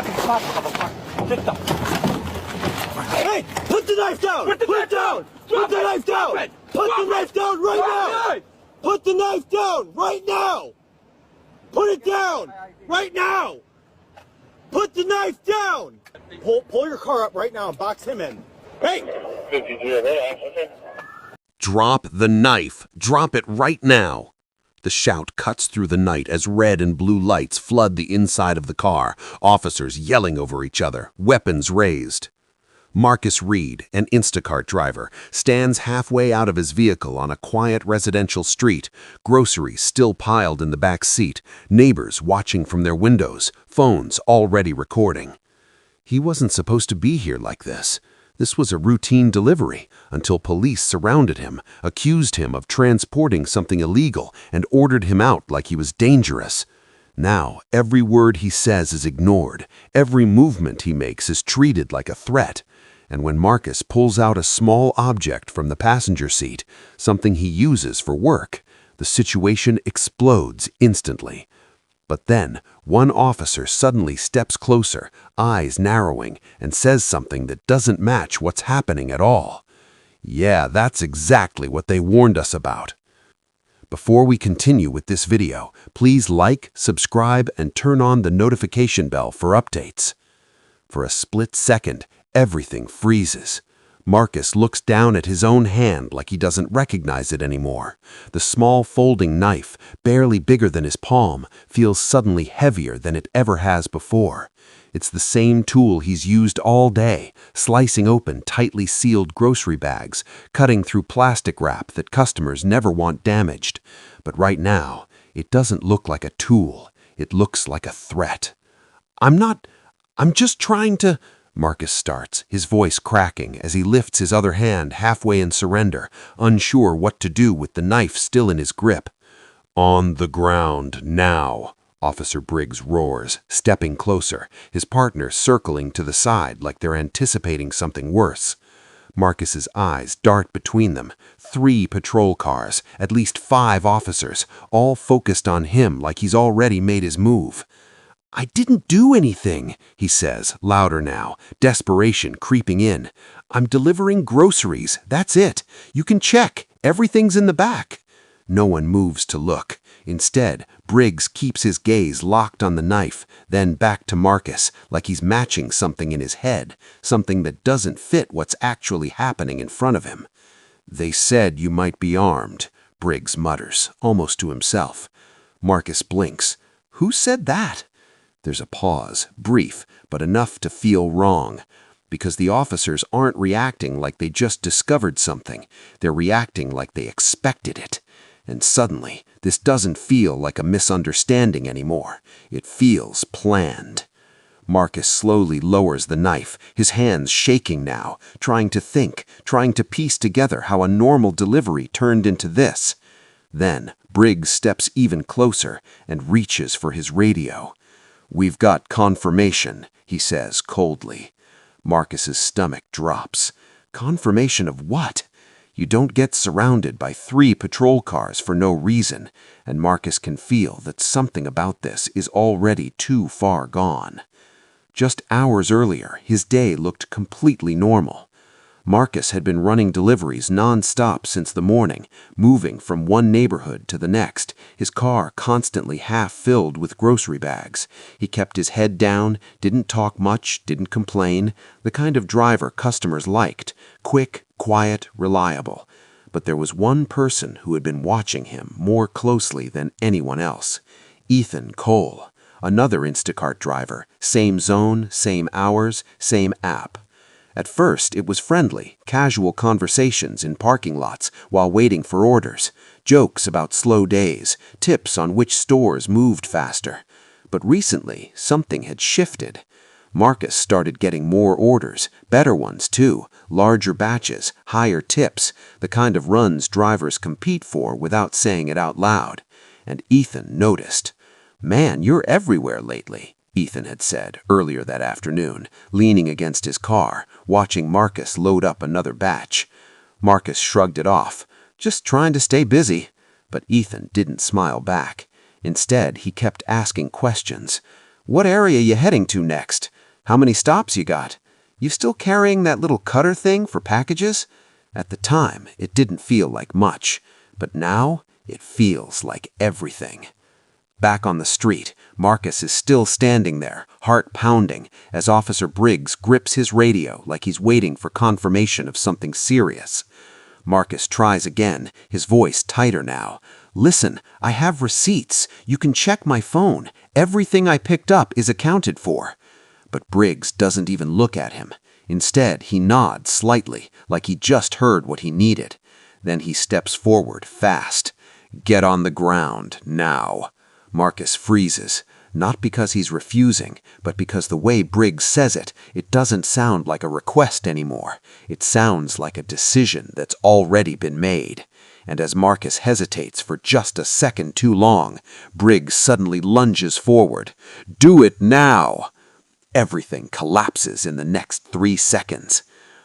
fucking spot, motherfucker. Get the... Hey, put the knife down! Put the knife down! Put the knife down! Drop it! Put the knife down right now! Put the knife down right now! Put it down right now! Put the knife down! Pull your car up right now and box him in. Hey! Drop the knife. Drop it right now. The shout cuts through the night as red and blue lights flood the inside of the car, officers yelling over each other, weapons raised. Marcus Reed, an Instacart driver, stands halfway out of his vehicle on a quiet residential street, groceries still piled in the back seat, neighbors watching from their windows, phones already recording. He wasn't supposed to be here like this. This was a routine delivery until police surrounded him, accused him of transporting something illegal, and ordered him out like he was dangerous. Now, every word he says is ignored. Every movement he makes is treated like a threat. And when Marcus pulls out a small object from the passenger seat, something he uses for work, the situation explodes instantly. But then, one officer suddenly steps closer, eyes narrowing, and says something that doesn't match what's happening at all. Yeah, that's exactly what they warned us about. Before we continue with this video, please like, subscribe, and turn on the notification bell for updates. For a split second, everything freezes. Marcus looks down at his own hand like he doesn't recognize it anymore. The small folding knife, barely bigger than his palm, feels suddenly heavier than it ever has before. It's the same tool he's used all day, slicing open tightly sealed grocery bags, cutting through plastic wrap that customers never want damaged. But right now, it doesn't look like a tool. It looks like a threat. I'm just trying to... Marcus starts, his voice cracking as he lifts his other hand halfway in surrender, unsure what to do with the knife still in his grip. On the ground, now, Officer Briggs roars, stepping closer, his partner circling to the side like they're anticipating something worse. Marcus's eyes dart between them. 3 patrol cars, at least 5 officers, all focused on him like he's already made his move. I didn't do anything, he says, louder now, desperation creeping in. I'm delivering groceries, that's it. You can check, everything's in the back. No one moves to look. Instead, Briggs keeps his gaze locked on the knife, then back to Marcus, like he's matching something in his head, something that doesn't fit what's actually happening in front of him. They said you might be armed, Briggs mutters, almost to himself. Marcus blinks. Who said that? There's a pause, brief, but enough to feel wrong, because the officers aren't reacting like they just discovered something. They're reacting like they expected it. And suddenly, this doesn't feel like a misunderstanding anymore. It feels planned. Marcus slowly lowers the knife, his hands shaking now, trying to think, trying to piece together how a normal delivery turned into this. Then, Briggs steps even closer and reaches for his radio. We've got confirmation, he says coldly. Marcus's stomach drops. Confirmation of what? You don't get surrounded by 3 patrol cars for no reason, and Marcus can feel that something about this is already too far gone. Just hours earlier, his day looked completely normal. Marcus had been running deliveries non-stop since the morning, moving from one neighborhood to the next, his car constantly half-filled with grocery bags. He kept his head down, didn't talk much, didn't complain, the kind of driver customers liked, quick, quiet, reliable. But there was one person who had been watching him more closely than anyone else. Ethan Cole, another Instacart driver, same zone, same hours, same app. At first, it was friendly, casual conversations in parking lots while waiting for orders, jokes about slow days, tips on which stores moved faster. But recently, something had shifted. Marcus started getting more orders, better ones too, larger batches, higher tips, the kind of runs drivers compete for without saying it out loud. And Ethan noticed. Man, you're everywhere lately, Ethan had said earlier that afternoon, leaning against his car, watching Marcus load up another batch. Marcus shrugged it off, just trying to stay busy. But Ethan didn't smile back. Instead, he kept asking questions. What area you heading to next? How many stops you got? You still carrying that little cutter thing for packages? At the time, it didn't feel like much, but now it feels like everything. Back on the street, Marcus is still standing there, heart pounding, as Officer Briggs grips his radio like he's waiting for confirmation of something serious. Marcus tries again, his voice tighter now. "Listen, I have receipts. You can check my phone. Everything I picked up is accounted for." But Briggs doesn't even look at him. Instead, he nods slightly, like he just heard what he needed. Then he steps forward, fast. "Get on the ground, now." Marcus freezes, not because he's refusing, but because the way Briggs says it, it doesn't sound like a request anymore. It sounds like a decision that's already been made. And as Marcus hesitates for just a second too long, Briggs suddenly lunges forward. "Do it now!" Everything collapses in the next 3 seconds.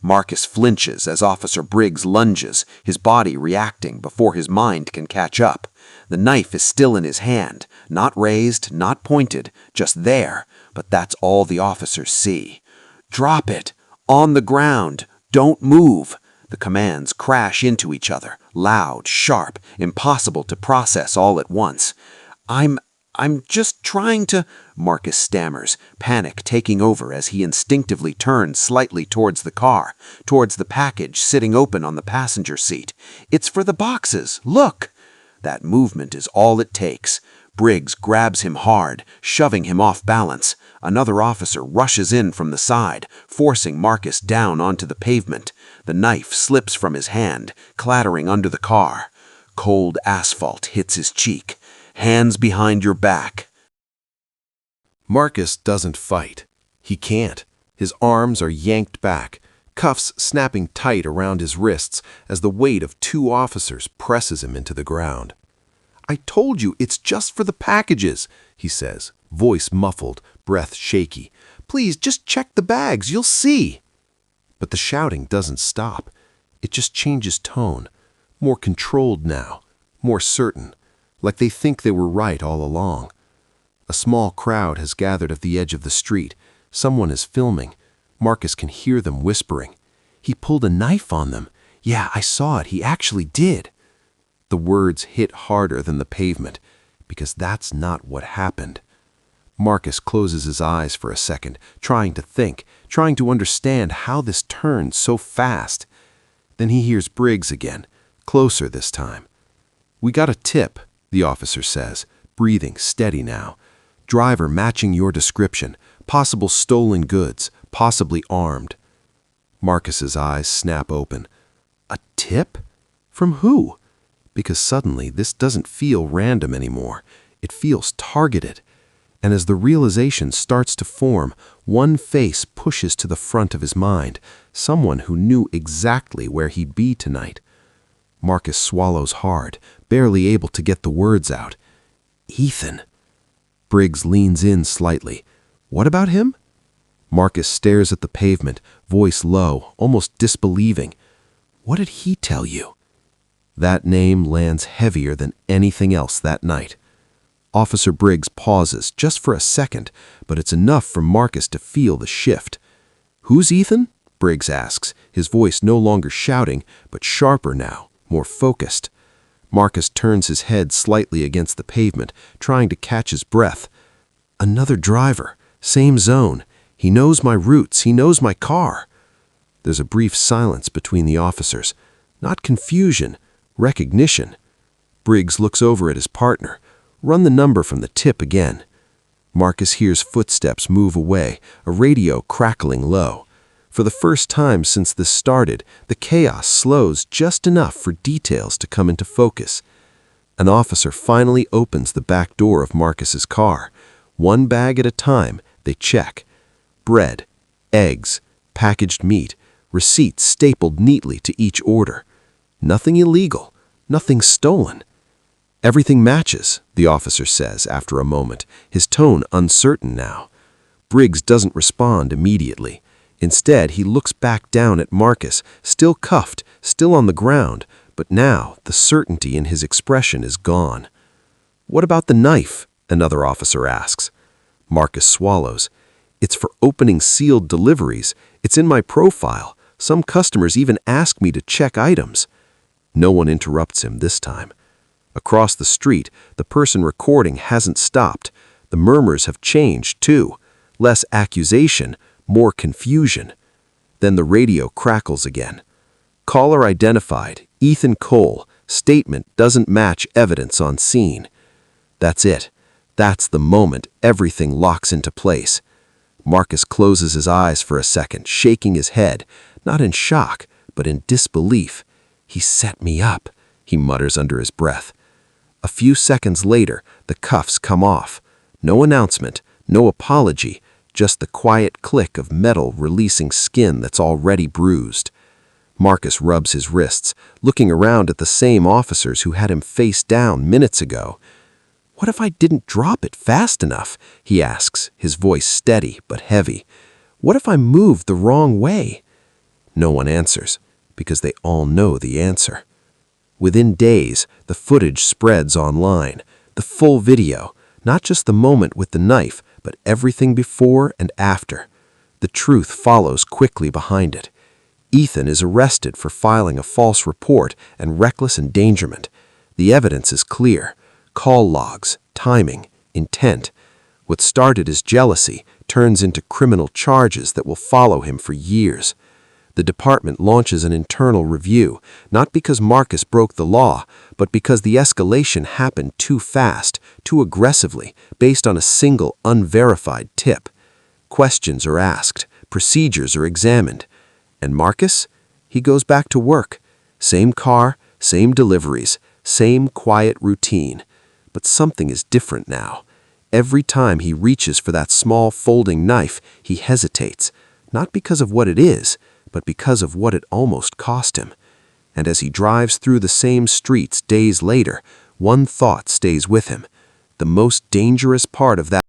Marcus flinches as Officer Briggs lunges, his body reacting before his mind can catch up. The knife is still in his hand, not raised, not pointed, just there, but that's all the officers see. "Drop it! On the ground! Don't move!" The commands crash into each other, loud, sharp, impossible to process all at once. I'm just trying to," Marcus stammers, panic taking over as he instinctively turns slightly towards the car, towards the package sitting open on the passenger seat. "It's for the boxes, look!" That movement is all it takes. Briggs grabs him hard, shoving him off balance. Another officer rushes in from the side, forcing Marcus down onto the pavement. The knife slips from his hand, clattering under the car. Cold asphalt hits his cheek. "Hands behind your back." Marcus doesn't fight. He can't. His arms are yanked back, cuffs snapping tight around his wrists as the weight of 2 officers presses him into the ground. "I told you, it's just for the packages," he says, voice muffled, breath shaky. "Please, just check the bags, you'll see." But the shouting doesn't stop. It just changes tone. More controlled now, more certain, like they think they were right all along. A small crowd has gathered at the edge of the street. Someone is filming. Marcus can hear them whispering. "He pulled a knife on them. Yeah, I saw it. He actually did." The words hit harder than the pavement, because that's not what happened. Marcus closes his eyes for a second, trying to think, trying to understand how this turned so fast. Then he hears Briggs again, closer this time. "We got a tip," the officer says, breathing steady now. "Driver matching your description, possible stolen goods, possibly armed." Marcus's eyes snap open. A tip? From who? Because suddenly this doesn't feel random anymore. It feels targeted. And as the realization starts to form, one face pushes to the front of his mind, someone who knew exactly where he'd be tonight. Marcus swallows hard, barely able to get the words out. "Ethan." Briggs leans in slightly. "What about him?" Marcus stares at the pavement, voice low, almost disbelieving. "What did he tell you?" That name lands heavier than anything else that night. Officer Briggs pauses just for a second, but it's enough for Marcus to feel the shift. "Who's Ethan?" Briggs asks, his voice no longer shouting, but sharper now, more focused. Marcus turns his head slightly against the pavement, trying to catch his breath. "Another driver, same zone. He knows my routes, he knows my car." There's a brief silence between the officers. Not confusion, recognition. Briggs looks over at his partner. "Run the number from the tip again." Marcus hears footsteps move away, a radio crackling low. For the first time since this started, the chaos slows just enough for details to come into focus. An officer finally opens the back door of Marcus's car. One bag at a time, they check. Bread, eggs, packaged meat, receipts stapled neatly to each order. Nothing illegal, nothing stolen. "Everything matches," the officer says after a moment, his tone uncertain now. Briggs doesn't respond immediately. Instead, he looks back down at Marcus, still cuffed, still on the ground, but now the certainty in his expression is gone. "What about the knife?" another officer asks. Marcus swallows. It's for opening sealed deliveries. It's in my profile. Some customers even ask me to check items. No one interrupts him this time. Across the street, the person recording hasn't stopped. The murmurs have changed, too. Less accusation, more confusion. Then the radio crackles again. Caller identified, Ethan Cole. Statement doesn't match evidence on scene. That's it. That's the moment everything locks into place. Marcus closes his eyes for a second, shaking his head, not in shock, but in disbelief. He set me up, he mutters under his breath. A few seconds later, the cuffs come off. No announcement, no apology, just the quiet click of metal releasing skin that's already bruised. Marcus rubs his wrists, looking around at the same officers who had him face down minutes ago. What if I didn't drop it fast enough? He asks, his voice steady but heavy. What if I moved the wrong way? No one answers, because they all know the answer. Within days, the footage spreads online. The full video, not just the moment with the knife, but everything before and after. The truth follows quickly behind it. Ethan is arrested for filing a false report and reckless endangerment. The evidence is clear. Call logs, timing, intent. What started as jealousy turns into criminal charges that will follow him for years. The department launches an internal review, not because Marcus broke the law, but because the escalation happened too fast, too aggressively, based on a single unverified tip. Questions are asked, procedures are examined. And Marcus? He goes back to work. Same car, same deliveries, same quiet routine. But something is different now. Every time he reaches for that small folding knife, he hesitates, not because of what it is, but because of what it almost cost him. And as he drives through the same streets days later, one thought stays with him. The most dangerous part of that